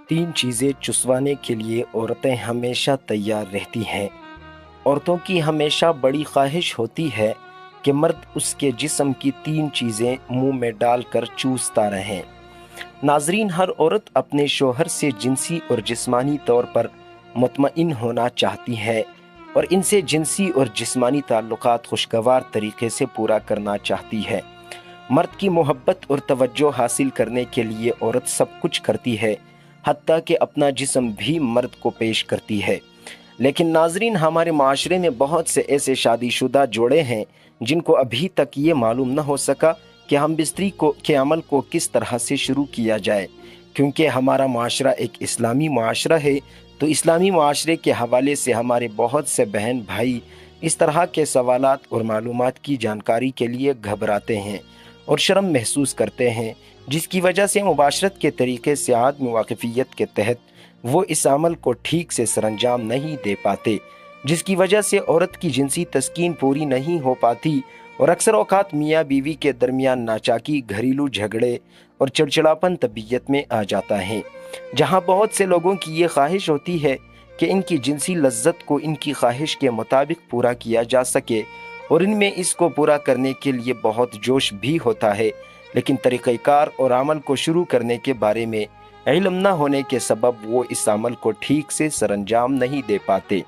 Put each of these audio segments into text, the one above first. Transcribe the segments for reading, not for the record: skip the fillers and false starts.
तीन चीज़ें चुसवाने के लिए औरतें हमेशा तैयार रहती हैं। औरतों की हमेशा बड़ी ख्वाहिश होती है कि मर्द उसके जिस्म की तीन चीज़ें मुंह में डालकर चूसता रहे। नाजरीन, हर औरत अपने शोहर से जिनसी और जिस्मानी तौर पर मुतमईन होना चाहती है और इनसे जिनसी और जिस्मानी ताल्लुकात खुशगवार तरीके से पूरा करना चाहती है। मर्द की मोहब्बत और तवज्जो हासिल करने के लिए औरत सब कुछ करती है, हत्ता कि अपना जिस्म भी मर्द को पेश करती है। लेकिन नाजरीन, हमारे माशरे में बहुत से ऐसे शादीशुदा जोड़े हैं जिनको अभी तक ये मालूम न हो सका कि हम बिस्तरी के अमल को किस तरह से शुरू किया जाए। क्योंकि हमारा माशरा एक इस्लामी माशरा है, तो इस्लामी माशरे के हवाले से हमारे बहुत से बहन भाई इस तरह के सवालात और मालूमात की जानकारी के लिए घबराते हैं और शर्म महसूस करते हैं, जिसकी वजह से मुबाशरत के तरीके से आदमी वाकफियत के तहत वो इस अमल को ठीक से सरंजाम नहीं दे पाते, जिसकी वजह से औरत की जिनसी तस्कीन पूरी नहीं हो पाती और अक्सर औकात मियाँ बीवी के दरमियान नाचाकी, घरेलू झगड़े और चिड़चिड़ापन तबीयत में आ जाता है। जहाँ बहुत से लोगों की ये ख्वाहिश होती है कि इनकी जिनसी लज्जत को इनकी ख्वाहिश के मुताबिक पूरा किया जा सके और इनमें इसको पूरा करने के लिए बहुत जोश भी होता है, लेकिन तरीक़ाकार और अमल को शुरू करने के बारे में इल्म न होने के सबब वो इस अमल को ठीक से सरंजाम नहीं दे पाते।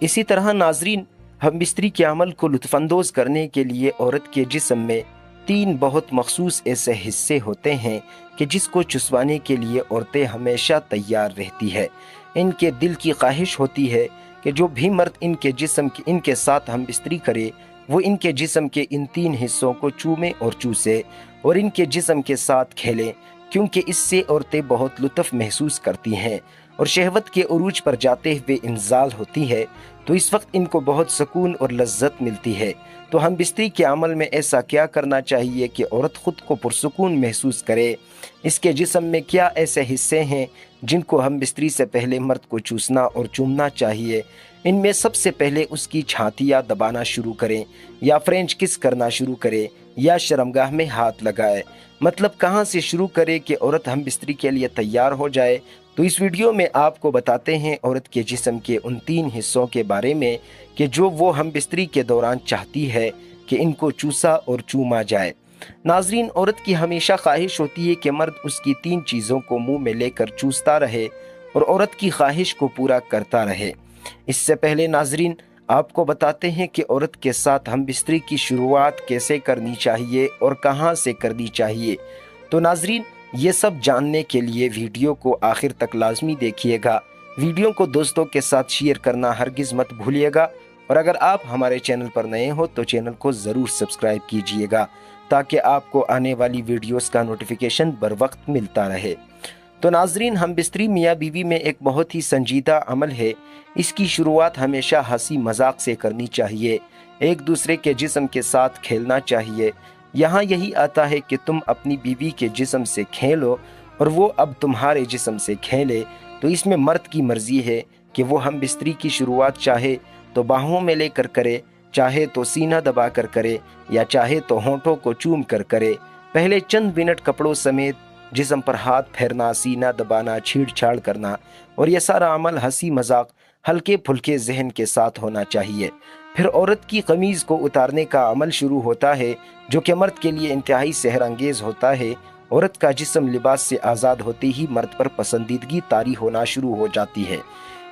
इसी तरह नाजरीन, हम बिस्तरी के अमल को लुत्फ़अंदोज़ करने के लिए औरत के जिस्म में तीन बहुत मखसूस ऐसे हिस्से होते हैं कि जिसको चुसवाने के लिए औरतें हमेशा तैयार रहती है। इनके दिल की ख्वाहिश होती है कि जो भी मर्द इनके साथ हम बिस्तरी करे, वो इनके जिस्म के इन तीन हिस्सों को चूमे और चूसे और इनके जिस्म के साथ खेले, क्योंकि इससे औरतें बहुत लुत्फ़ महसूस करती हैं और शहवत के उरूज पर जाते हुए इंजाल होती है, तो इस वक्त इनको बहुत सुकून और लज्जत मिलती है। तो हम बिस्तरी के अमल में ऐसा क्या करना चाहिए कि औरत ख़ुद को पुरसुकून महसूस करे। इसके जिस्म में क्या ऐसे हिस्से हैं जिनको हम बिस्तरी से पहले मर्द को चूसना और चूमना चाहिए। इनमें सबसे पहले उसकी छातियाँ दबाना शुरू करें या फ्रेंच किस करना शुरू करें या शर्मगाह में हाथ लगाए। मतलब कहाँ से शुरू करें कि औरत हम बिस्तरी के लिए तैयार हो जाए। तो इस वीडियो में आपको बताते हैं औरत के जिस्म के उन तीन हिस्सों के बारे में कि जो वो हम बिस्तरी के दौरान चाहती है कि इनको चूसा और चूमा जाए। नाजरीन, औरत की हमेशा ख्वाहिश होती है कि मर्द उसकी तीन चीज़ों को मुंह में लेकर चूसता रहे और औरत की ख्वाहिश को पूरा करता रहे। इससे पहले नाजरीन, आपको बताते हैं कि औरत के साथ हम बिस्तरी की शुरुआत कैसे करनी चाहिए और कहाँ से करनी चाहिए। तो नाजरीन, ये सब जानने के लिए वीडियो को आखिर तक लाजमी देखिएगा। वीडियो को दोस्तों के साथ शेयर करना हरगिज़ मत भूलिएगा और अगर आप हमारे चैनल पर नए हो तो चैनल को ज़रूर सब्सक्राइब कीजिएगा ताकि आपको आने वाली वीडियोस का नोटिफिकेशन बर वक्त मिलता रहे। तो नाजरीन, हम बिस्तरी मियाँ बीवी में एक बहुत ही संजीदा अमल है। इसकी शुरुआत हमेशा हंसी मजाक से करनी चाहिए, एक दूसरे के जिस्म के साथ खेलना चाहिए। यहाँ यही आता है कि तुम अपनी बीवी के जिस्म से खेलो और वो अब तुम्हारे जिस्म से खेले। तो इसमें मर्द की मर्जी है कि वो हम बिस्तरी की शुरुआत चाहे तो बाहों में लेकर करे, चाहे तो सीना दबा कर करे या चाहे तो होंठों को चूम कर करे। पहले चंद मिनट कपड़ों समेत जिस्म पर हाथ फेरना, सीना दबाना, छेड़छाड़ करना और यह सारा अमल हंसी मजाक हल्के फुल्के जहन के साथ होना चाहिए। फिर औरत की कमीज़ को उतारने का अमल शुरू होता है, जो कि मर्द के लिए इंतहाई सहर अंगेज़ होता है। औरत का जिस्म लिबास से आज़ाद होते ही मर्द पर पसंदीदगी तारी होना शुरू हो जाती है।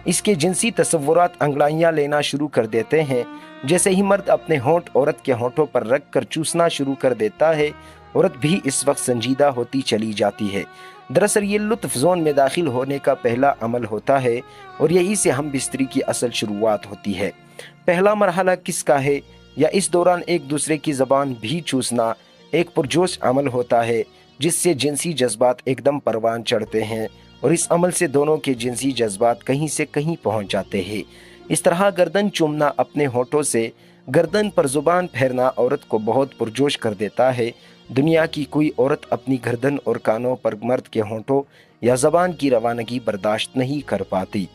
इसके जिनसी तसव्वुरात अंगड़ाइयाँ लेना शुरू कर देते हैं। जैसे ही मर्द अपने होंठ औरत के होंठों पर रख कर चूसना शुरू कर देता है, औरत भी इस वक्त संजीदा होती चली जाती है। दरअसल ये लुत्फ़ ज़ोन में दाखिल होने का पहला अमल होता है और यही से हम बिस्तरी की असल शुरुआत होती है। पहला मरहला किसका है या इस दौरान एक दूसरे की ज़बान भी चूसना एक पुरजोश अमल होता है, जिससे जिनसी जज्बात एकदम परवान चढ़ते हैं और इस अमल से दोनों के जिनसी जज्बात कहीं से कहीं पहुंच जाते हैं। इस तरह गर्दन चूमना अपने होठों से गर्दन पर ज़ुबान फेरना औरत को बहुत पुरजोश कर देता है। दुनिया की कोई औरत अपनी गर्दन और कानों पर मर्द के होंठों या ज़बान की रवानगी बर्दाश्त नहीं कर पाती।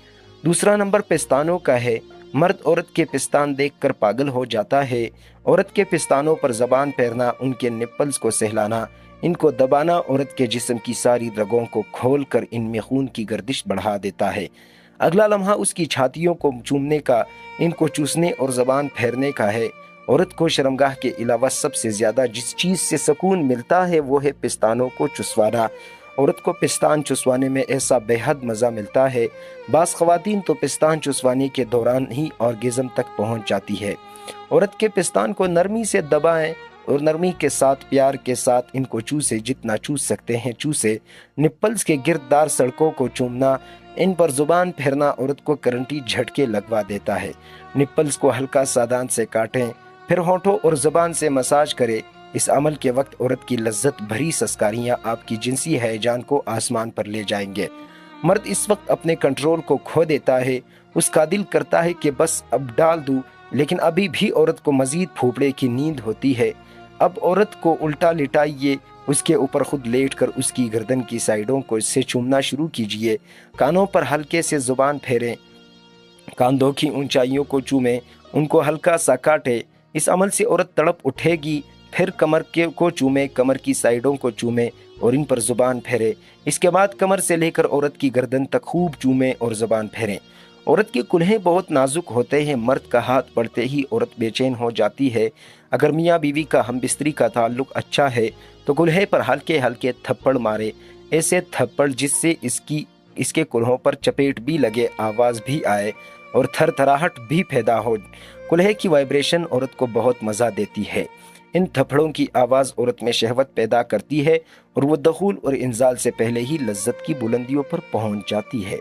दूसरा नंबर पेस्तानों का है। मर्द औरत के पिस्तान देखकर पागल हो जाता है। औरत के पिस्तानों पर ज़बान फेरना, उनके निप्पल्स को सहलाना ان کو دبانا عورت کے جسم کی ساری رگوں کو کھول کر ان میں خون کی گردش بڑھا دیتا ہے۔ اگلا لمحہ اس کی چھاتیوں کو چومنے کا، ان کو چوسنے اور زبان پھیرنے کا ہے۔ عورت کو شرمگاہ کے علاوہ سب سے زیادہ جس چیز سے سکون ملتا ہے وہ ہے پستانوں کو چسوانا۔ عورت کو پستان چسوانے میں ایسا بے حد مزہ ملتا ہے، بعض خواتین تو پستان چسوانے کے دوران ہی آرگزم تک پہنچ جاتی ہے۔ عورت کے پستان کو نرمی سے دبائیں اور نرمی کے ساتھ پیار کے ساتھ ان کو چوسے، جتنا چوس سکتے ہیں چوسے۔ نپلز کے گرددار سڑکوں کو چومنا، ان پر زبان پھیرنا عورت کو کرنٹی جھٹکے لگوا دیتا ہے۔ نپلز کو ہلکا سا دانت سے کاٹیں، پھر ہونٹوں اور زبان سے مساج کرے۔ اس عمل کے وقت عورت کی لذت بھری سسکاریاں آپ کی جنسی ہیجان کو آسمان پر لے جائیں گے۔ مرد اس وقت اپنے کنٹرول کو کھو دیتا ہے، اس کا دل کرتا ہے کہ بس اب ڈال دوں، لیکن ابھی بھی عورت کو مزید پھوپڑے کی نیند ہوتی ہے۔ اب عورت کو الٹا لٹائیے، اس کے اوپر خود لیٹ کر اس کی گردن کی سائیڈوں کو اس سے چومنا شروع کیجیے۔ کانوں پر ہلکے سے زبان پھیریں، کاندھوں کی اونچائیوں کو چومیں، ان کو ہلکا سا کاٹے۔ اس عمل سے عورت تڑپ اٹھے گی۔ پھر کمر کو چومیں، کمر کی سائیڈوں کو چومیں اور ان پر زبان پھیرے۔ اس کے بعد کمر سے لے کر عورت کی گردن تک خوب چومیں اور زبان پھیریں۔ عورت کے کلہیں بہت نازک ہوتے ہیں، مرد کا ہاتھ پڑتے ہی عورت بے چین ہو جاتی ہے۔ اگر میاں بیوی کا ہم بستری کا تعلق اچھا ہے تو کلہے پر ہلکے ہلکے تھپڑ مارے، ایسے تھپڑ جس سے اس کے کلہوں پر چپیٹ بھی لگے، آواز بھی آئے اور تھر تھراہٹ بھی پیدا ہو۔ کلہے کی وائبریشن عورت کو بہت مزہ دیتی ہے۔ ان تھپڑوں کی آواز عورت میں شہوت پیدا کرتی ہے اور وہ دخول اور انزال سے پہلے ہی لذت کی بلندیوں پر پہنچ جاتی ہے۔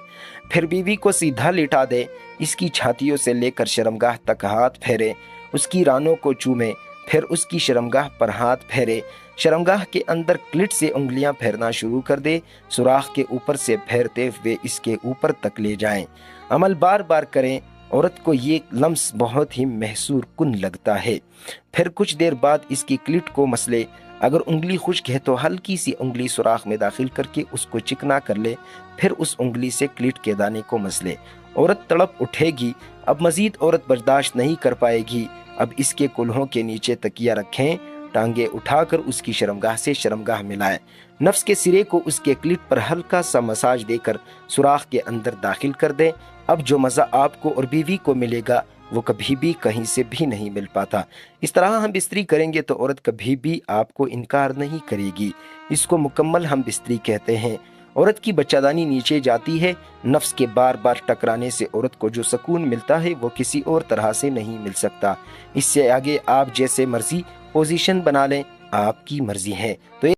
پھر بیوی کو سیدھا لٹا دے، اس کی چھاتیوں سے لے کر شرمگاہ تک ہاتھ پھیرے، اس کی رانوں کو چومے، پھر اس کی شرمگاہ پر ہاتھ پھیرے۔ شرمگاہ کے اندر کلٹ سے انگلیاں پھیرنا شروع کر دے، سوراخ کے اوپر سے پھیرتے ہوئے اس کے اوپر تک لے جائیں۔ عمل بار بار کریں۔ عورت کو یہ لمس بہت ہی محسور کن لگتا ہے۔ پھر کچھ دیر بعد اس کی کلٹ کو مسلے، اگر انگلی خشک ہے تو ہلکی سی انگلی سوراخ میں داخل کر کے اس کو چکنا کر لے، پھر اس انگلی سے کلٹ کے دانے کو مسلے۔ عورت تڑپ اٹھے گی، اب مزید عورت برداشت نہیں کر پائے گی۔ اب اس کے کلہوں کے نیچے تکیہ رکھیں، ٹانگیں اٹھا کر اس کی شرمگاہ سے شرمگاہ ملائیں، نفس کے سرے کو اس کے کلٹ پر ہلکا سا مساج دے کر سوراخ کے اندر داخل کر دیں۔ اب جو مزہ آپ کو اور بیوی کو ملے گا وہ کبھی بھی کہیں سے بھی نہیں مل پاتا۔ اس طرح ہم بستری کریں گے تو عورت کبھی بھی آپ کو انکار نہیں کرے گی۔ اس کو مکمل ہم بستری کہتے ہیں۔ عورت کی بچہ دانی نیچے جاتی ہے، نفس کے بار بار ٹکرانے سے عورت کو جو سکون ملتا ہے وہ کسی اور طرح سے نہیں مل سکتا۔ اس سے آگے آپ جیسے مرضی پوزیشن بنا لیں، آپ کی مرضی ہے۔ تو